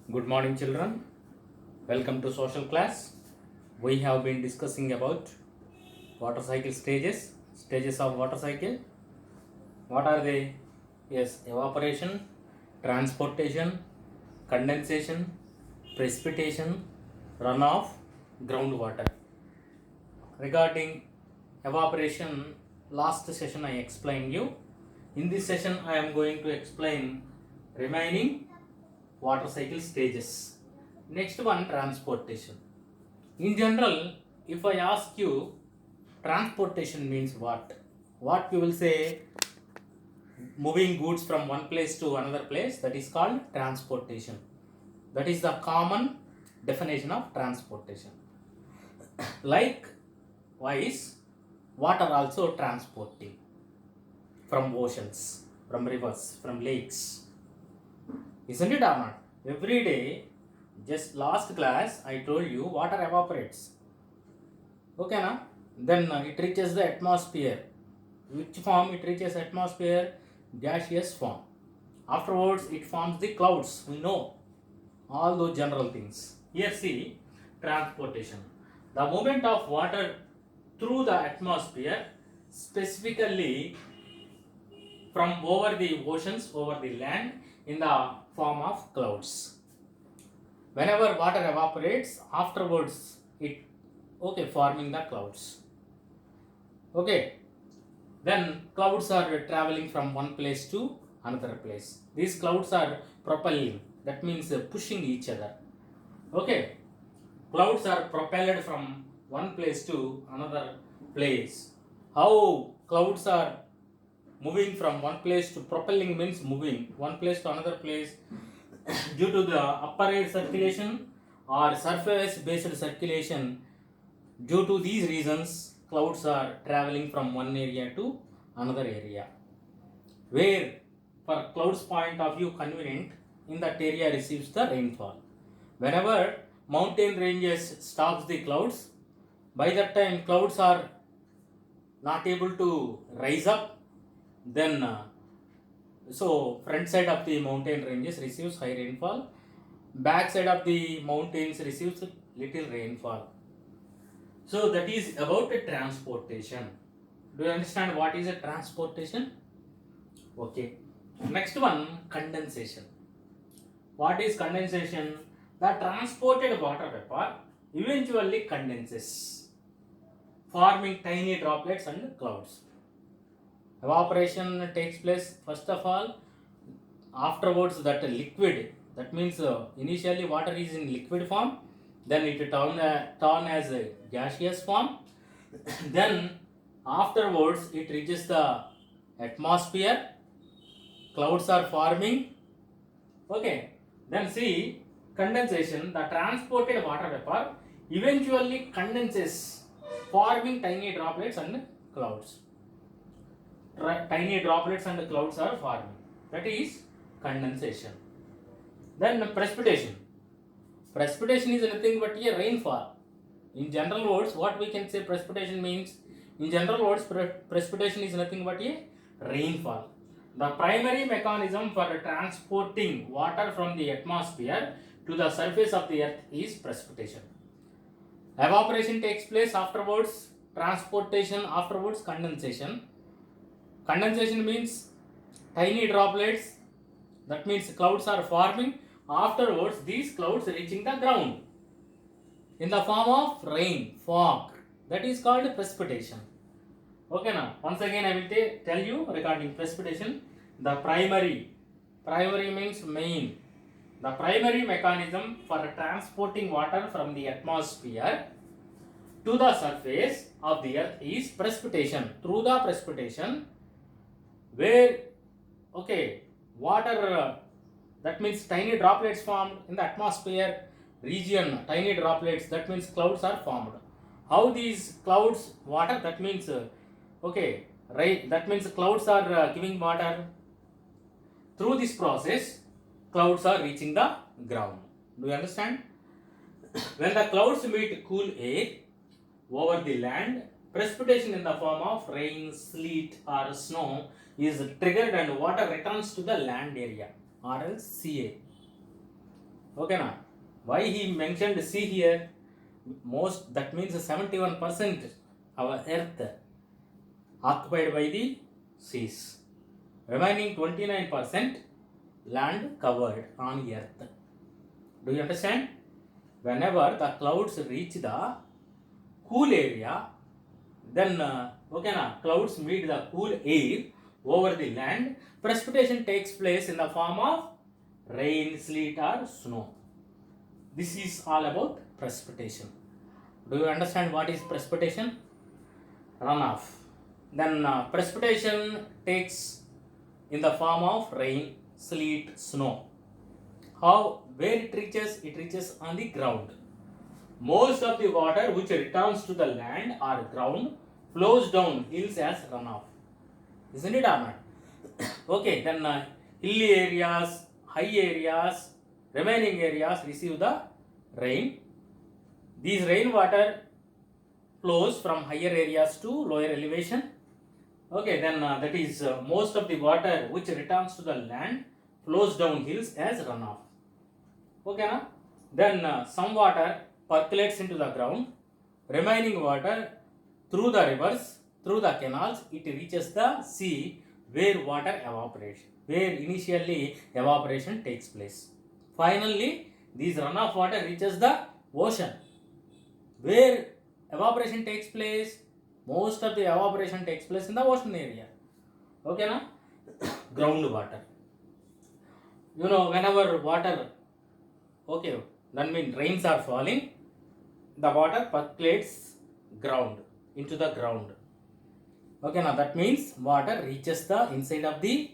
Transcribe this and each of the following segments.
Good morning, children. Welcome to social class. We have been discussing about water cycle stages of water cycle. What are they? Yes, evaporation, transportation, condensation, precipitation, runoff, groundwater. Regarding evaporation, last session I explained you. In this session, I am going to explain remaining water cycle stages. Next one, transportation. In general, if I ask you transportation means what? What you will say, moving goods from one place to another place, that is called transportation. That is the common definition of transportation. Likewise, water also transporting from oceans, from rivers, from lakes. Isn't it or not? Every day, just last class, I told you water evaporates. Okay, na? Then it reaches the atmosphere. Which form it reaches atmosphere? Gaseous form. Afterwards, it forms the clouds. We know all those general things. Here, see transportation. The movement of water through the atmosphere, specifically from over the oceans, over the land, in the form of clouds. Whenever water evaporates, afterwards it forming the clouds. Okay, then clouds are traveling from one place to another place. These clouds are propelling, that means pushing each other. Okay, clouds are propelled from one place to another place. How clouds are moving from one place to, propelling means moving one place to another place due to the upper air circulation or surface based circulation. Due to these reasons, clouds are traveling from one area to another area. Where, for clouds point of view convenient, in that area receives the rainfall. Whenever mountain ranges stops the clouds, by that time clouds are not able to rise up, then so front side of the mountain ranges receives high rainfall, back side of the mountains receives little rainfall. So that is about a transportation. Do you understand what is a transportation? Okay. Next one, condensation. What is condensation? The transported water vapor eventually condenses, forming tiny droplets and clouds. Evaporation takes place first of all, afterwards that liquid, that means initially water is in liquid form, then it turn as a gaseous form, then afterwards it reaches the atmosphere, clouds are forming. Okay, then see condensation, the transported water vapor eventually condenses, forming tiny droplets and clouds. Tiny droplets and clouds are forming, that is condensation. Then precipitation. Precipitation is nothing but a rainfall. In general words, what we can say precipitation means, in general words, precipitation is nothing but a rainfall. The primary mechanism for transporting water from the atmosphere to the surface of the earth is precipitation. Evaporation takes place afterwards, transportation afterwards, condensation. Condensation means tiny droplets, that means clouds are forming, afterwards these clouds reaching the ground in the form of rain, fog, that is called precipitation. Okay, now once again I will tell you regarding precipitation. The primary means main, the primary mechanism for transporting water from the atmosphere to the surface of the earth is precipitation. Through the precipitation, where water, that means tiny droplets formed in the atmosphere region, tiny droplets, that means clouds are formed. How these clouds, water, that means right, that means clouds are giving water. Through this process, clouds are reaching the ground. Do you understand? When the clouds meet cool air over the land, precipitation in the form of rain, sleet or snow is triggered and water returns to the land area, or else CA. Okay, na? Why he mentioned sea here? Most, that means 71% our earth occupied by the seas. Remaining 29% land covered on earth. Do you understand? Whenever the clouds reach the cool area, then clouds meet the cool air over the land, precipitation takes place in the form of rain, sleet or snow. This is all about precipitation. Do you understand what is precipitation? Runoff. Then precipitation takes in the form of rain, sleet, snow. How, where it reaches? It reaches on the ground. Most of the water which returns to the land or ground flows down hills as runoff. Isn't it or not? Okay, then hilly areas, high areas, remaining areas receive the rain. These rainwater flows from higher areas to lower elevation. Okay, then that is most of the water which returns to the land flows down hills as runoff. Okay, na? Then some water percolates into the ground. Remaining water through the rivers, through the canals, it reaches the sea where water evaporates, where initially evaporation takes place. Finally, this runoff water reaches the ocean, where evaporation takes place. Most of the evaporation takes place in the ocean area. Okay, na? Groundwater. You know, whenever water, okay, that means rains are falling, the water percolates ground, into the ground. Okay, now that means water reaches the inside of the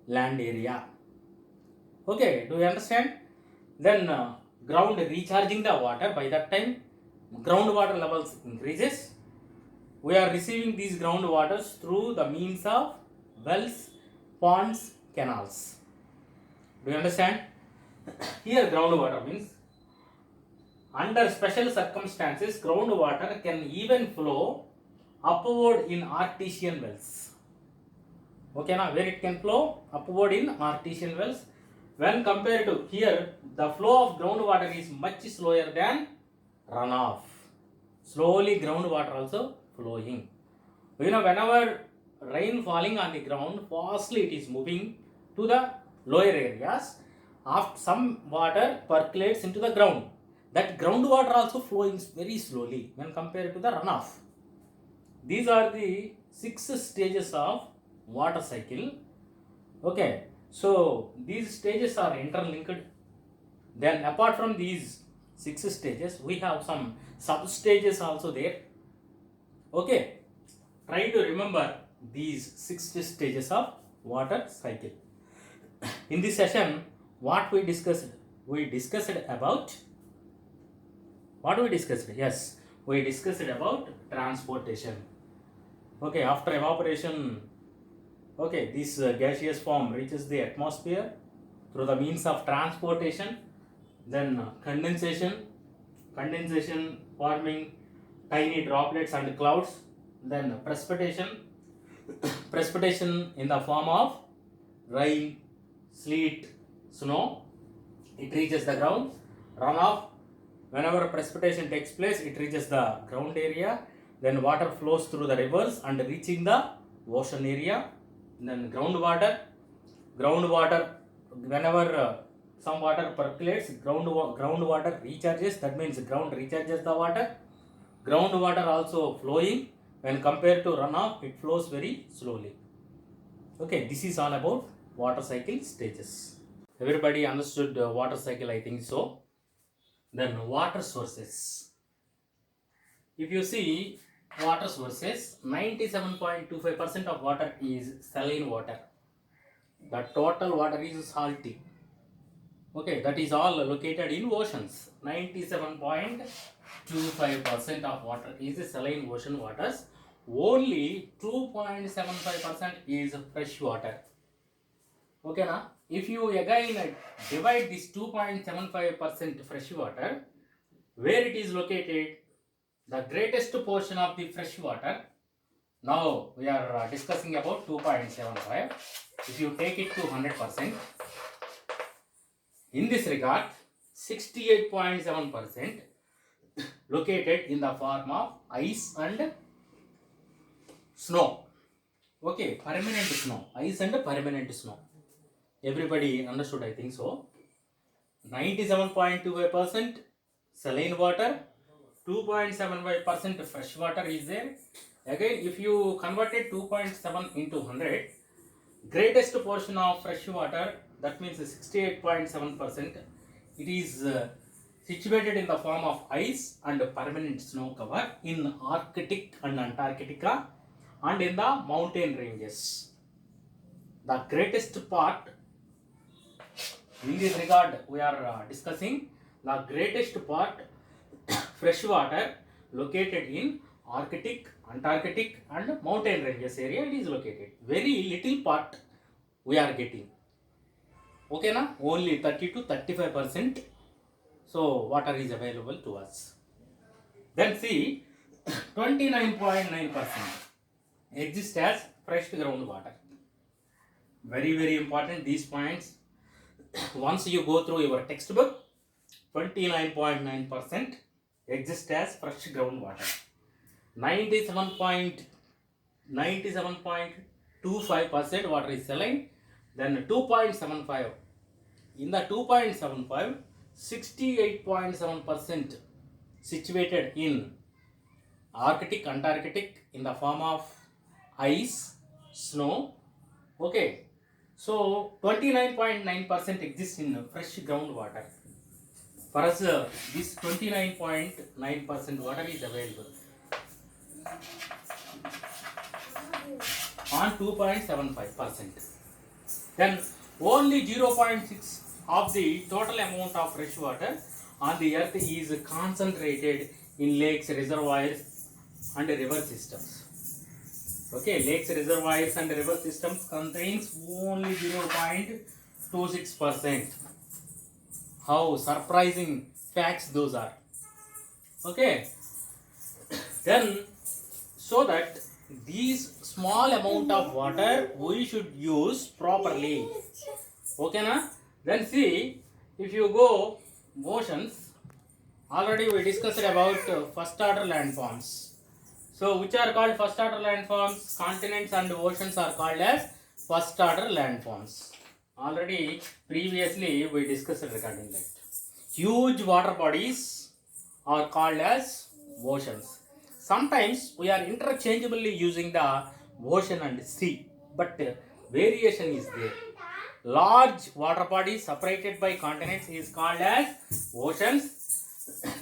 land area. Okay, do you understand? Then ground recharging the water, by that time groundwater levels increases. We are receiving these groundwaters through the means of wells, ponds, canals. Do you understand? Here groundwater means under special circumstances groundwater can even flow upward in artesian wells. Okay, now where it can flow upward in artesian wells. When compared to here, the flow of groundwater is much slower than runoff. Slowly groundwater also flowing. You know, whenever rain falling on the ground, fastly it is moving to the lower areas. After some water percolates into the ground. That groundwater also flowing very slowly when compared to the runoff. These are the 6 stages of water cycle. Okay, so these stages are interlinked. Then apart from these 6 stages, we have some sub stages also there. Okay, try to remember these 6 stages of water cycle. In this session, what we discussed? We discussed about what we discussed? Yes, we discussed about transportation. Okay, after evaporation, okay, this gaseous form reaches the atmosphere through the means of transportation. Then condensation forming tiny droplets and clouds. Then precipitation in the form of rain, sleet, snow. It reaches the ground. Runoff, whenever precipitation takes place, it reaches the ground area. Then water flows through the rivers and reaching the ocean area. Then groundwater, whenever some water percolates, groundwater recharges. That means ground recharges the water. Groundwater also flowing. When compared to runoff, it flows very slowly. Okay, this is all about water cycle stages. Everybody understood water cycle, I think so. Then water sources. If you see water sources, 97.25% of water is saline water. The total water is salty. Okay, that is all located in oceans. 97.25% of water is saline ocean waters. Only 2.75% is fresh water. Okay, now if you again divide this 2.75% fresh water, where it is located, the greatest portion of the fresh water. Now we are discussing about 2.75. If you take it to 100%, in this regard, 68.7% located in the form of ice and snow. Okay, permanent snow, ice and permanent snow. Everybody understood, I think so. 97.25% saline water, 2.75% fresh water is there. Again, if you converted 2.7 into 100, greatest portion of fresh water, that means 68.7%, it is situated in the form of ice and permanent snow cover in Arctic and Antarctica and in the mountain ranges. The greatest part in this regard we are discussing, the greatest part fresh water located in Arctic, Antarctic and mountain ranges area it is located. Very little part we are getting. Okay na? Only 30 to 35%. So water is available to us. Then see 29.9% exists as fresh groundwater. Very important these points. Once you go through your textbook, 29.9% exists as fresh groundwater. 97.25% water is saline. Then 2.75. In the 2.75, 68.7% situated in Arctic, Antarctic in the form of ice, snow. Okay. So 29.9% exists in fresh groundwater. For us, this 29.9% water is available on 2.75%. Then only 0.6 of the total amount of fresh water on the earth is concentrated in lakes, reservoirs and river systems. Okay, lakes, reservoirs and river systems contains only 0.26%. How surprising facts those are. Okay, then so that these small amount of water we should use properly. Okay na? Then see, if you go oceans, already we discussed about first order landforms. So which are called first order landforms? Continents and oceans are called as first order landforms. Already previously we discussed regarding that. Huge water bodies are called as oceans. Sometimes we are interchangeably using the ocean and sea, but variation is there. Large water bodies separated by continents is called as oceans.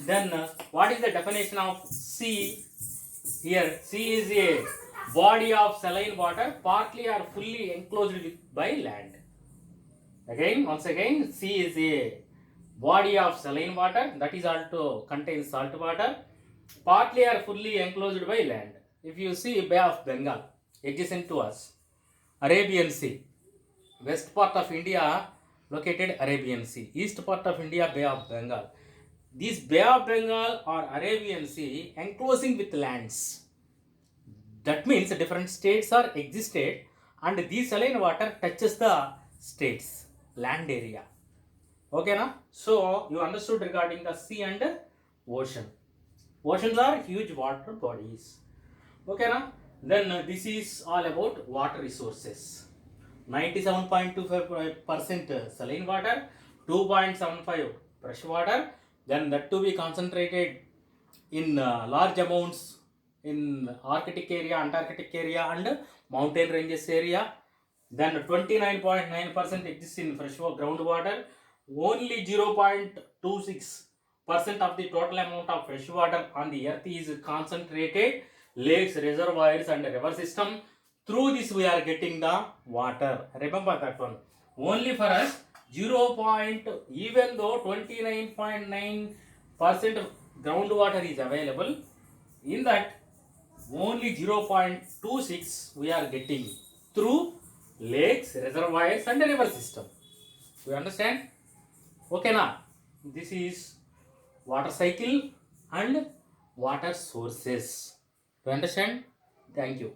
Then what is the definition of sea? Here, sea is a body of saline water partly or fully enclosed by land. Once again, sea is a body of saline water that is also contains salt water, partly or fully enclosed by land. If you see Bay of Bengal, adjacent to us, Arabian Sea, west part of India located Arabian Sea, east part of India Bay of Bengal. This Bay of Bengal or Arabian Sea enclosing with lands. That means different states are existed and this saline water touches the states, land area. Okay na? So you understood regarding the sea and ocean. Oceans are huge water bodies. Okay na? Then this is all about water resources. 97.25% saline water, 2.75 fresh water, then that to be concentrated in large amounts in Arctic area, Antarctic area and mountain ranges area. Then 29.9% exists in fresh groundwater. Only 0.26% of the total amount of fresh water on the earth is concentrated lakes, reservoirs and river system. Through this we are getting the water. Remember that one. Only for us 0. Even though 29.9% groundwater is available, in that only 0.26 we are getting through lakes, reservoirs and river system. You understand? Okay na? This is water cycle and water sources. You understand? Thank you.